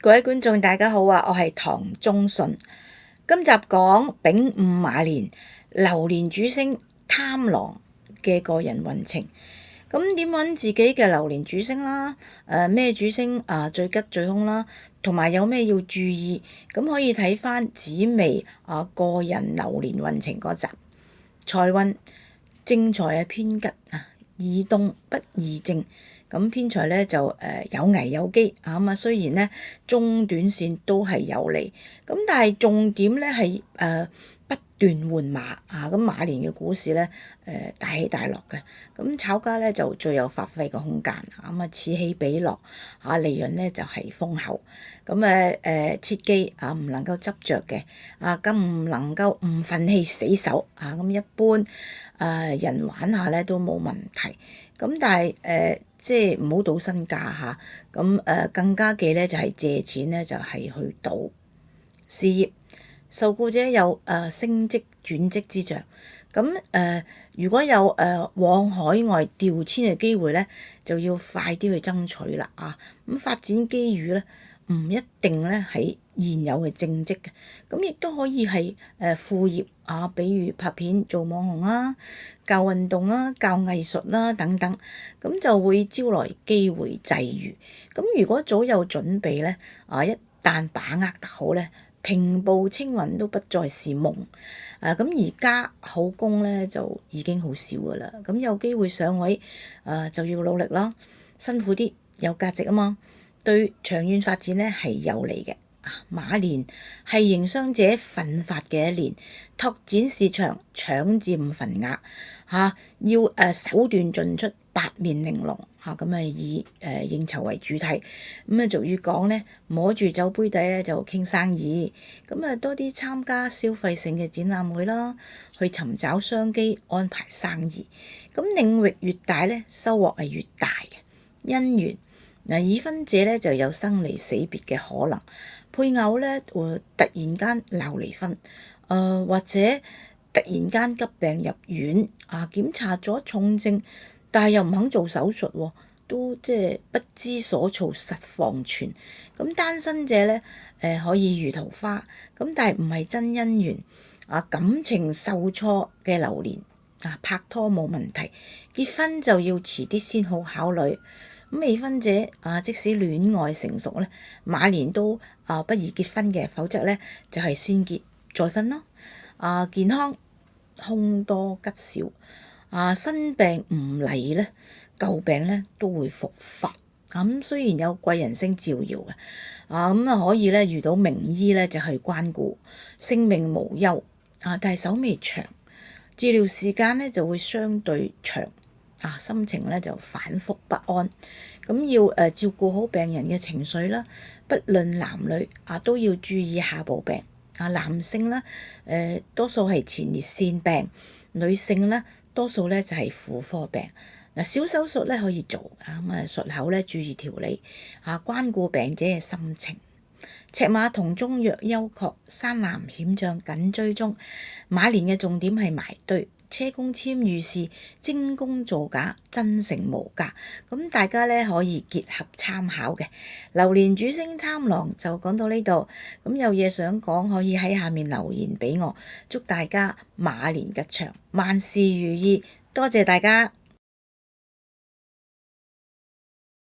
各位觀眾大家好啊，我係唐中信。今集講丙午馬年流年主星貪狼嘅個人運程。咁點揾自己嘅流年主星啦？咩主星最吉最凶啦？同埋有咩要注意？咁可以睇翻紫微個人流年運程嗰集。財運正財偏吉宜動不宜靜。咁偏財咧就有危有機咁雖然咧中短線都係有利，咁但係重點咧係不斷換馬咁馬年嘅股市咧大起大落嘅，咁炒家咧就最有發揮嘅空間此起彼落利潤咧就係豐厚，咁切記唔能夠執着嘅更唔能夠唔忿氣死守咁一般人玩下咧都冇問題，咁但係即係唔好賭身家咁更加忌咧就係借錢咧就係去賭。事業受雇者有升職轉職之象，咁如果有往海外調遷嘅機會咧，就要快啲去爭取啦咁發展機遇咧唔一定咧喺現有嘅正職嘅，咁亦都可以係副業比如拍片做網紅啦、教運動啦、教藝術啦等等，咁就會招來機會際遇。咁如果早有準備咧一旦把握得好咧，平步青雲都不再是夢。咁而家好工咧就已經好少噶啦，咁有機會上位就要努力啦，辛苦啲有價值啊嘛，對長遠發展咧係有利嘅。馬年係營商者奮發嘅一年，拓展市場、搶佔份額要手段盡出、八面玲瓏咁以應酬為主題。咁俗語講咧，摸住酒杯底咧就傾生意。咁多啲參加消費性嘅展覽會啦，去尋找商機、安排生意。咁領域越大咧，收穫係越大嘅。姻緣已婚者咧就有生離死別嘅可能，配偶咧會突然間鬧離婚，或者突然間急病入院檢查咗重症，但係又唔肯做手術都即係不知所措，實況存。咁單身者咧可以遇桃花，咁但係唔係真姻緣感情受挫嘅流年拍拖冇問題，結婚就要遲啲先好考慮。咁未婚者即使戀愛成熟咧，馬年都不宜結婚嘅，否則咧就係先結再婚咯。健康凶多吉少，新病唔嚟咧，舊病咧都會復發。咁雖然有貴人星照耀嘅，咁可以咧遇到名醫咧就係關顧，性命無憂但係手尾長，治療時間咧就會相對長。心情咧就反覆不安，咁要照顧好病人嘅情緒啦。不論男女都要注意下部病。男性咧多數係前列腺病，女性咧多數咧就係婦科病。小手術咧可以做術後咧注意調理關顧病者嘅心情。赤馬同中若休確，山南險象緊追蹤。馬年嘅重點係埋堆。車公簽預示精工造假，真誠無價，咁大家咧可以結合參考嘅。流年主星貪狼就講到呢度，咁有嘢想講可以喺下面留言俾我。祝大家馬年吉祥，萬事如意，多謝大家。